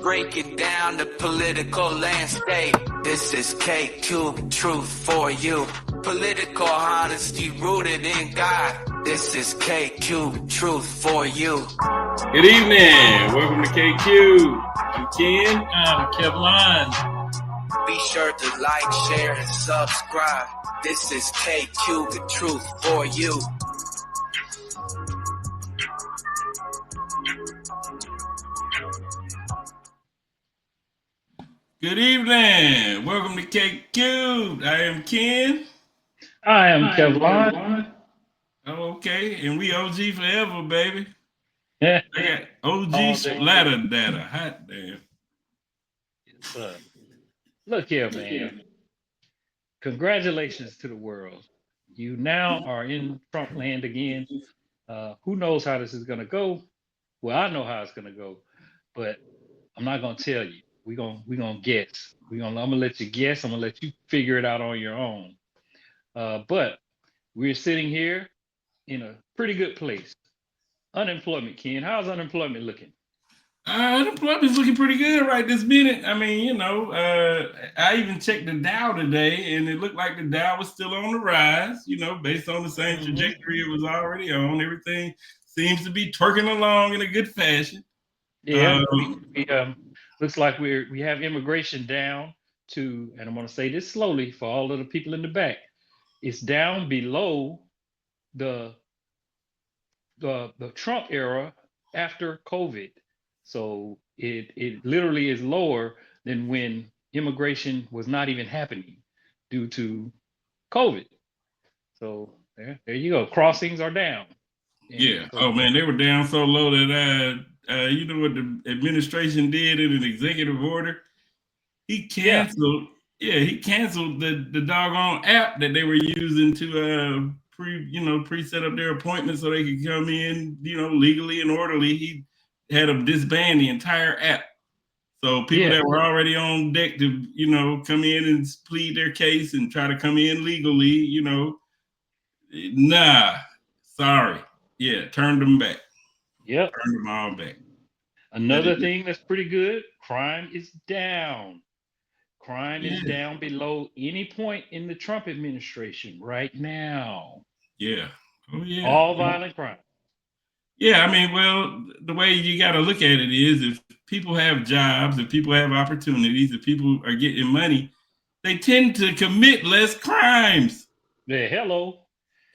breaking down the political landscape. This is KQ Truth for you. Political honesty rooted in God. This is KQ Truth for you. Good evening. Welcome to KQ. I'm Ken. I'm Kevlon. Be sure to like, share, and subscribe. This is KQ the Truth for you. Good evening. Welcome to KQ. I am Ken. I am Kevlon. Okay, and we OG forever, baby. Yeah. I got OG splatter data. Hot damn. Look here, man. Congratulations to the world. You now are in Trump land again. Who knows how this is going to go? Well, I know how it's going to go, but I'm not going to tell you. We're gonna guess. I'm gonna let you guess. I'm gonna let you figure it out on your own. But we're sitting here in a pretty good place. Unemployment, Ken. How's unemployment looking? Unemployment's looking pretty good right this minute. I mean, I even checked the Dow today, and it looked like the Dow was still on the rise. Based on the same trajectory it was already on. Everything seems to be twerking along in a good fashion. Yeah, looks like we have immigration down to, and I'm going to say this slowly for all of the people in the back. It's down below the Trump era after COVID. So it literally is lower than when immigration was not even happening due to COVID. So there you go. Crossings are down. Yeah. Oh man, they were down so low that you know what the administration did in an executive order? He canceled. Yeah, he canceled the doggone app that they were using to pre-set up their appointments so they could come in, legally and orderly. He had them disband the entire app. So people that were already on deck to, come in and plead their case and try to come in legally, nah, sorry. Yeah, turned them back. Yep. Turned them all back. Another thing that's pretty good, crime is down. Crime is down below any point in the Trump administration right now. Yeah. Oh, yeah. All violent crime. Yeah, I mean, well, the way you got to look at it is if people have jobs, if people have opportunities, if people are getting money, they tend to commit less crimes. Yeah, hello.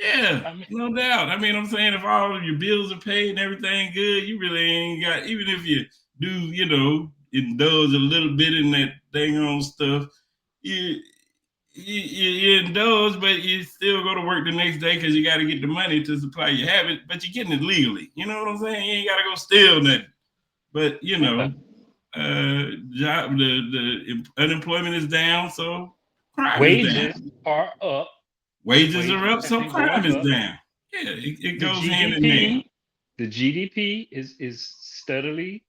Yeah, no doubt. I mean, I'm saying if all of your bills are paid and everything good, you really ain't got, even if you do, indulge a little bit in that dang on stuff, you indulge, but you still go to work the next day because you got to get the money to supply your habit, but you're getting it legally. You know what I'm saying? You ain't got to go steal nothing. But, job the unemployment is down, so crime wages is down. Are up. Wages are up, so crime is down. Yeah, it goes hand in hand. The GDP is steadily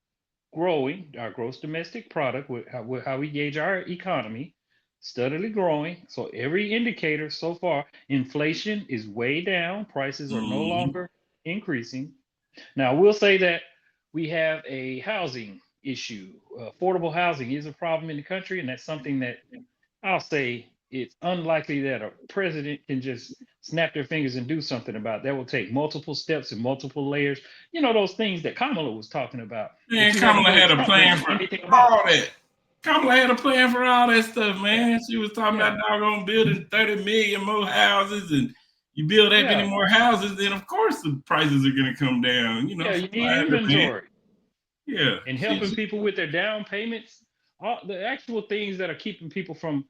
growing. Our gross domestic product, how we gauge our economy, steadily growing. So every indicator so far, inflation is way down. Prices are no longer increasing. Now, we'll say that we have a housing issue. Affordable housing is a problem in the country, and that's something that I'll say it's unlikely that a president can just snap their fingers and do something about. That will take multiple steps and multiple layers. Those things that Kamala was talking about. Man, Kamala had a plan for all that. Kamala had a plan for all that stuff, man. She was talking about doggone building 30 million more houses, and you build that many more houses, then of course the prices are going to come down. You need inventory. Yeah, and helping people with their down payments. All the actual things that are keeping people from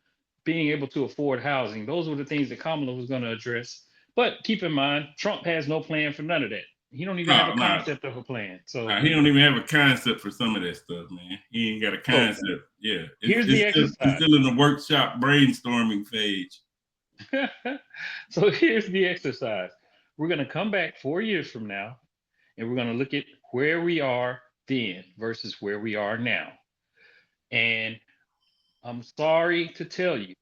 being able to afford housing. Those were the things that Kamala was going to address. But keep in mind, Trump has no plan for none of that. He don't even have a concept of a plan. So he don't even have a concept for some of that stuff, man. He ain't got a concept. Yeah. Here's the exercise. It's still in the workshop brainstorming phase. So here's the exercise. We're going to come back 4 years from now, and we're going to look at where we are then versus where we are now. And I'm sorry to tell you,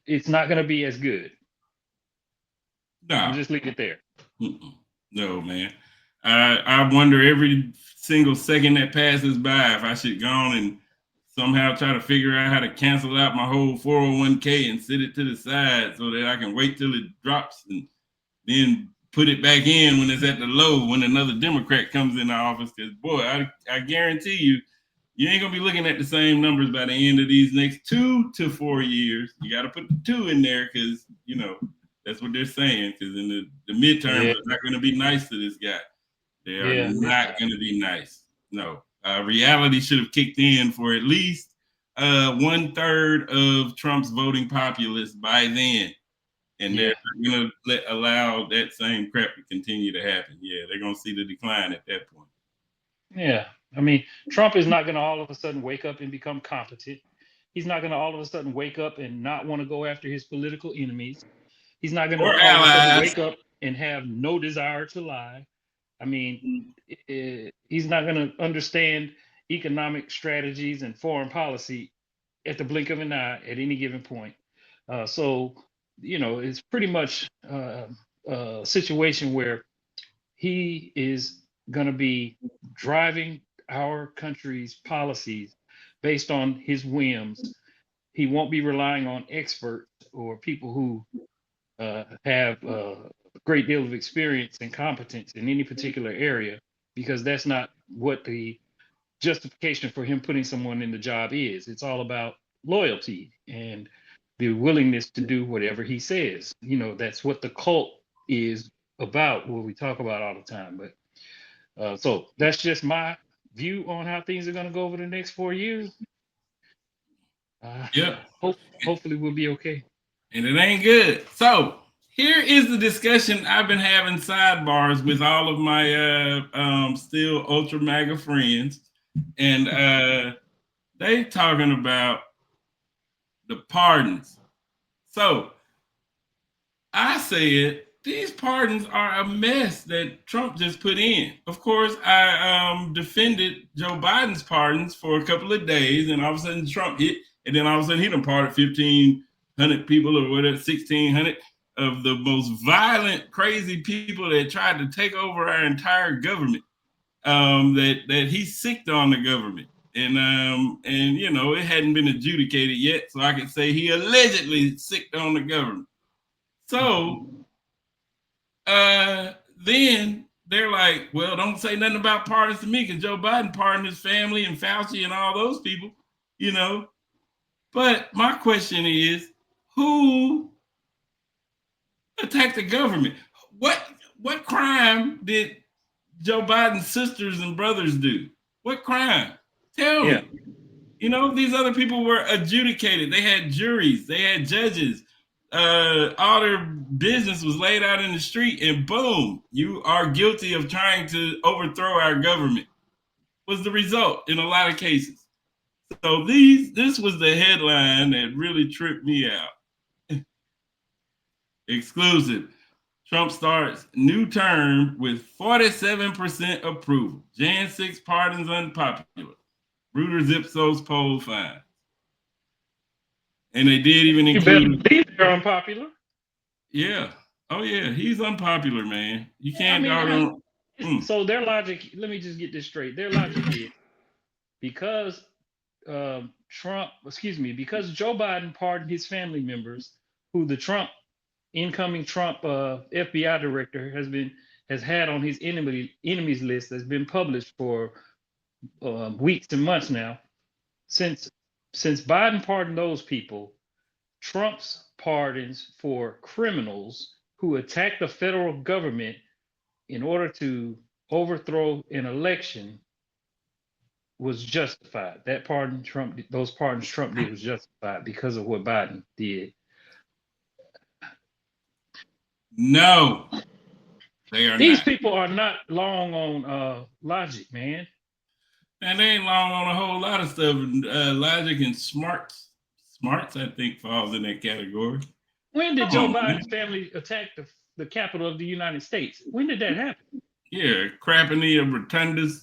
it's not going to be as good. No. I'm just leaving it there. No, man. I wonder every single second that passes by if I should go on and somehow try to figure out how to cancel out my whole 401k and sit it to the side so that I can wait till it drops and then put it back in when it's at the low when another Democrat comes in the office. Because boy, I guarantee you ain't gonna be looking at the same numbers by the end of these next 2 to 4 years. You got to put the 2 in there because that's what they're saying. Because in the midterms are not going to be nice to this guy. They are not going to be nice. No, reality should have kicked in for at least 1/3 of Trump's voting populace by then. And they're going to allow that same crap to continue to happen. Yeah, they're going to see the decline at that point. Yeah. I mean, Trump is not going to all of a sudden wake up and become competent. He's not going to all of a sudden wake up and not want to go after his political enemies. He's not going to all of a sudden wake up and have no desire to lie. I mean, he's not going to understand economic strategies and foreign policy at the blink of an eye at any given point. So, it's pretty much a situation where he is going to be driving our country's policies based on his whims. He won't be relying on experts or people who have a great deal of experience and competence in any particular area, because that's not what the justification for him putting someone in the job is. It's all about loyalty and the willingness to do whatever he says. That's what the cult is about, what we talk about all the time. But so that's just my view on how things are going to go over the next 4 years. Hopefully we'll be okay. And it ain't good. So here is the discussion I've been having sidebars with all of my still ultra MAGA friends. And they talking about the pardons. So I said, these pardons are a mess that Trump just put in. Of course, I defended Joe Biden's pardons for a couple of days, and all of a sudden Trump hit, and then all of a sudden he done pardoned 1,500 people or whatever, 1,600 of the most violent, crazy people that tried to take over our entire government. That he sicked on the government, and it hadn't been adjudicated yet, so I could say he allegedly sicked on the government. So then they're like, well, don't say nothing about pardons to me because Joe Biden pardoned his family and Fauci and all those people, But my question is, who attacked the government? What crime did Joe Biden's sisters and brothers do? What crime? Tell me. These other people were adjudicated. They had juries. They had judges. All their business was laid out in the street, and boom, you are guilty of trying to overthrow our government. Was the result in a lot of cases. So this was the headline that really tripped me out. Exclusive. Trump starts new term with 47% approval. Jan 6 pardons unpopular. Reuters Ipsos poll finds. And they did even include. They're unpopular. Yeah. Oh yeah, he's unpopular, man. You can't So their logic. Let me just get this straight. Their logic is because because Joe Biden pardoned his family members, who the incoming Trump FBI director has had on his enemies list that's been published for weeks and months now. Since Biden pardoned those people, Trump's pardons for criminals who attack the federal government in order to overthrow an election was justified. Those pardons Trump did was justified because of what Biden did. No, they are These not. people are not long on logic, man. And they ain't long on a whole lot of stuff. Logic and smarts, I think, falls in that category. When did Joe Biden's family attack the capital of the United States? When did that happen? Yeah, crapping the rotundas.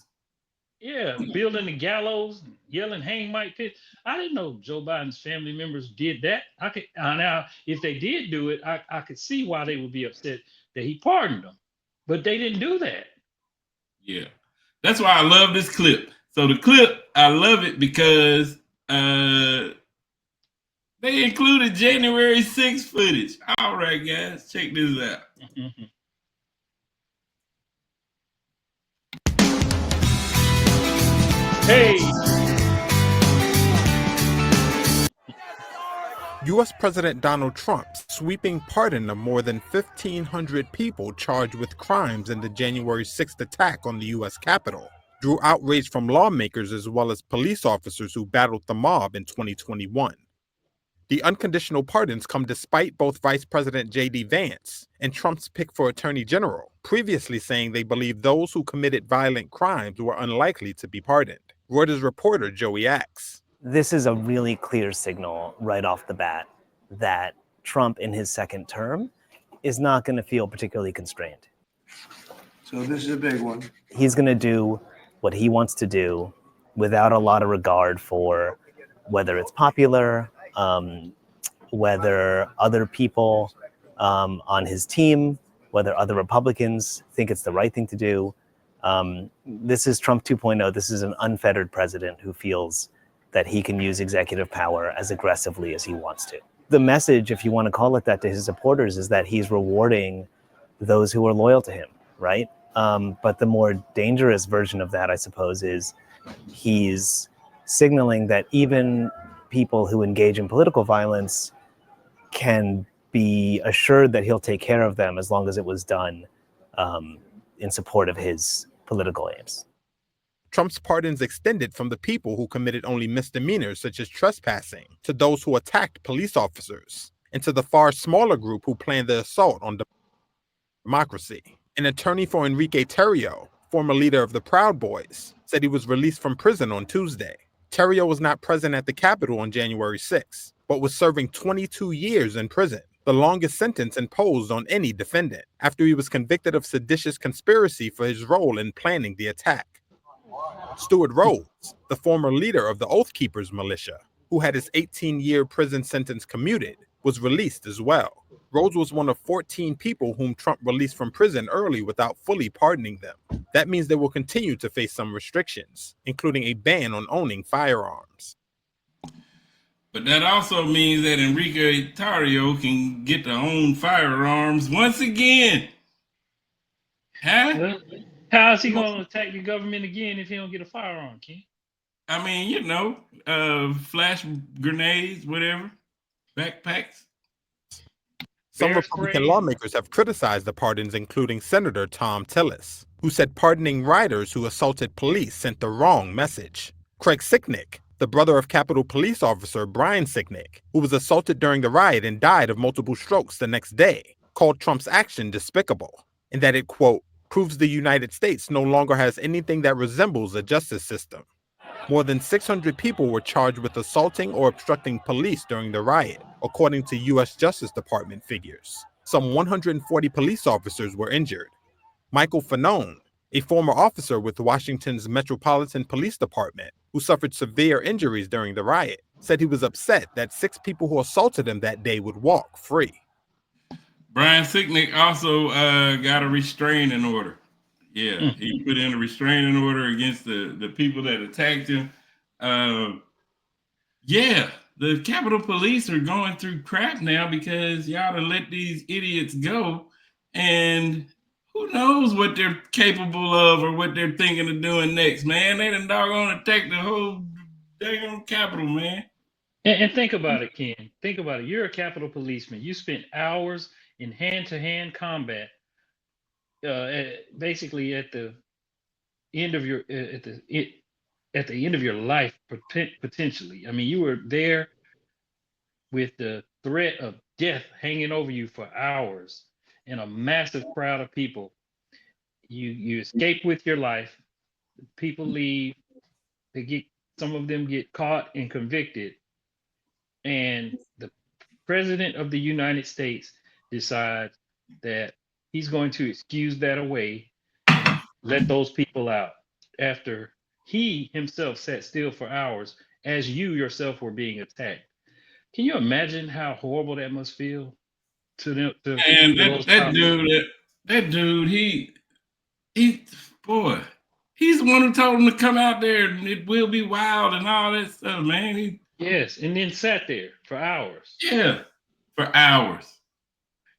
Yeah, building the gallows, yelling "Hang Mike Pence." I didn't know Joe Biden's family members did that. I could now, if they did do it, I could see why they would be upset that he pardoned them, but they didn't do that. Yeah. That's why I love this clip. So the clip, I love it because they included January 6th footage. All right, guys, check this out. Mm-hmm. Hey. U.S. President Donald Trump's sweeping pardon of more than 1,500 people charged with crimes in the January 6th attack on the U.S. Capitol drew outrage from lawmakers as well as police officers who battled the mob in 2021. The unconditional pardons come despite both Vice President J.D. Vance and Trump's pick for Attorney General, previously saying they believe those who committed violent crimes were unlikely to be pardoned. Reuters reporter Joey Axe. This is a really clear signal right off the bat that Trump in his second term is not going to feel particularly constrained. So this is a big one. He's going to do what he wants to do without a lot of regard for whether it's popular, whether other people on his team, whether other Republicans think it's the right thing to do. This is Trump 2.0. This is an unfettered president who feels that he can use executive power as aggressively as he wants to. The message, if you want to call it that, to his supporters is that he's rewarding those who are loyal to him, right? But the more dangerous version of that, I suppose, is he's signaling that even people who engage in political violence can be assured that he'll take care of them as long as it was done in support of his political aims. Trump's pardons extended from the people who committed only misdemeanors such as trespassing to those who attacked police officers and to the far smaller group who planned the assault on democracy. An attorney for Enrique Tarrio, former leader of the Proud Boys, said he was released from prison on Tuesday. Tarrio was not present at the Capitol on January 6, but was serving 22 years in prison, the longest sentence imposed on any defendant, after he was convicted of seditious conspiracy for his role in planning the attack. Stuart Rhodes, the former leader of the Oath Keepers militia, who had his 18-year prison sentence commuted, was released as well. Rhodes was one of 14 people whom Trump released from prison early without fully pardoning them. That means they will continue to face some restrictions, including a ban on owning firearms. But that also means that Enrique Tarrio can get to own firearms once again. Huh? How is he going to attack the government again if he don't get a firearm, Ken? I mean, flash grenades, whatever, backpacks. Some Republican lawmakers have criticized the pardons, including Senator Tom Tillis, who said pardoning rioters who assaulted police sent the wrong message. Craig Sicknick, the brother of Capitol Police Officer Brian Sicknick, who was assaulted during the riot and died of multiple strokes the next day, called Trump's action despicable, and that it, quote, proves the United States no longer has anything that resembles a justice system. More than 600 people were charged with assaulting or obstructing police during the riot, according to U.S. Justice Department figures. Some 140 police officers were injured. Michael Fanone, a former officer with Washington's Metropolitan Police Department, who suffered severe injuries during the riot, said he was upset that 6 people who assaulted him that day would walk free. Brian Sicknick also got a restraining order. Yeah, he put in a restraining order against the people that attacked him. Yeah, the Capitol Police are going through crap now because y'all done let these idiots go. And who knows what they're capable of or what they're thinking of doing next, man. They done doggone attack the whole dang Capitol, man. And think about it, Ken. Think about it. You're a Capitol policeman. You spent hours in hand-to-hand combat, basically at the end of your at the end of your life, potentially. I mean, you were there with the threat of death hanging over you for hours in a massive crowd of people. You escape with your life. People leave. Some of them get caught and convicted, and the president of the United States decides that he's going to excuse that away and let those people out after he himself sat still for hours as you yourself were being attacked. Can you imagine how horrible that must feel to them? And that dude, he Boy, he's the one who told him to come out there and it will be wild and all that stuff, man. Yes, and then sat there for hours. Yeah, for hours.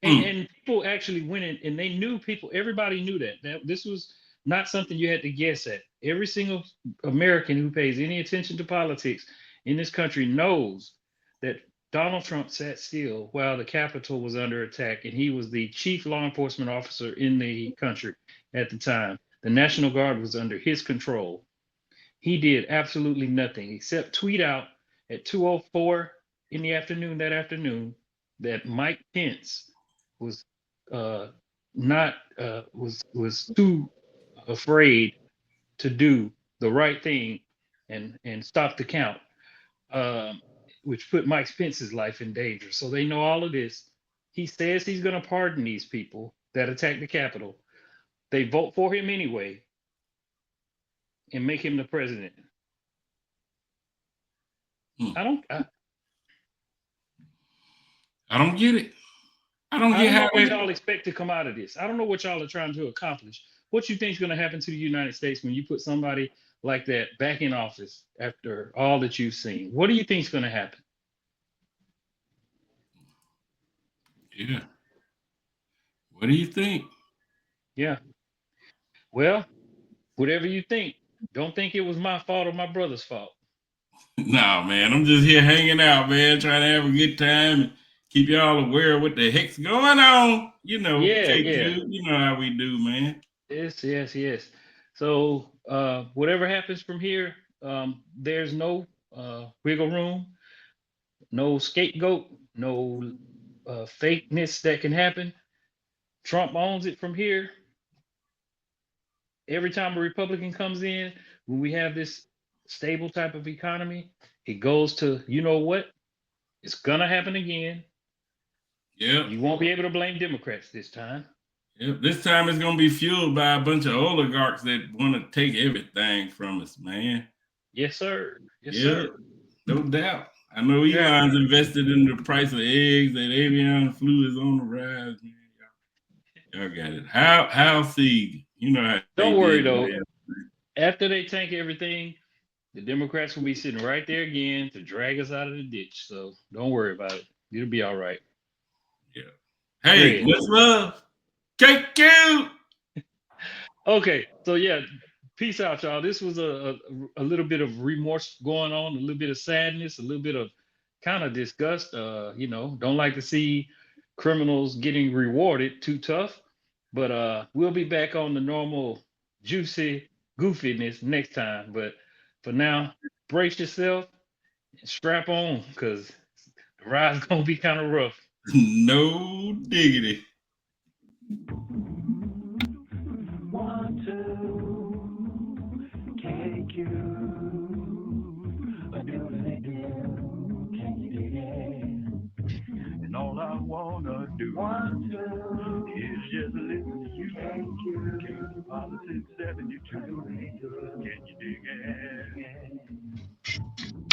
And people actually went in and they knew people, everybody knew that this was not something you had to guess at. Every single American who pays any attention to politics in this country knows that Donald Trump sat still while the Capitol was under attack, and he was the chief law enforcement officer in the country at the time. The National Guard was under his control. He did absolutely nothing except tweet out at 2:04 in the afternoon that Mike Pence was not was too afraid to do the right thing and stop the count, which put Mike Pence's life in danger. So they know all of this. He says he's going to pardon these people that attacked the Capitol. They vote for him anyway and make him the president. I don't get it. I don't know how what y'all expect to come out of this. I don't know what y'all are trying to accomplish. What you think is going to happen to the United States when you put somebody like that back in office after all that you've seen? What do you think is going to happen? Yeah. What do you think? Yeah. Well, whatever you think, don't think it was my fault or my brother's fault. No, man, I'm just here hanging out, man, trying to have a good time and keep y'all aware of what the heck's going on. You know, Yeah. you know how we do, man. Yes. So whatever happens from here, there's no wiggle room, no scapegoat, no fakeness that can happen. Trump owns it from here. Every time a Republican comes in, when we have this stable type of economy, it goes to, you know what? It's gonna happen again. Yep. You won't be able to blame Democrats this time. Yep. This time it's gonna be fueled by a bunch of oligarchs that want to take everything from us, man. Yes, sir. Yes, sir. No doubt. I know Elon's invested in the price of eggs. That avian flu is on the rise, man. Y'all got it. How see? You know how Don't worry though. After they tank everything, the Democrats will be sitting right there again to drag us out of the ditch. So don't worry about it. It'll be all right. Yeah. Hey, much love. KQ. Okay, so yeah, peace out, y'all. This was a little bit of remorse going on, a little bit of sadness, a little bit of kind of disgust. Don't like to see criminals getting rewarded too tough. But we'll be back on the normal juicy goofiness next time. But for now, brace yourself and strap on because the ride's gonna be kind of rough. No diggity. And all I wanna do is just listen to you. Politics 72. Can you dig it?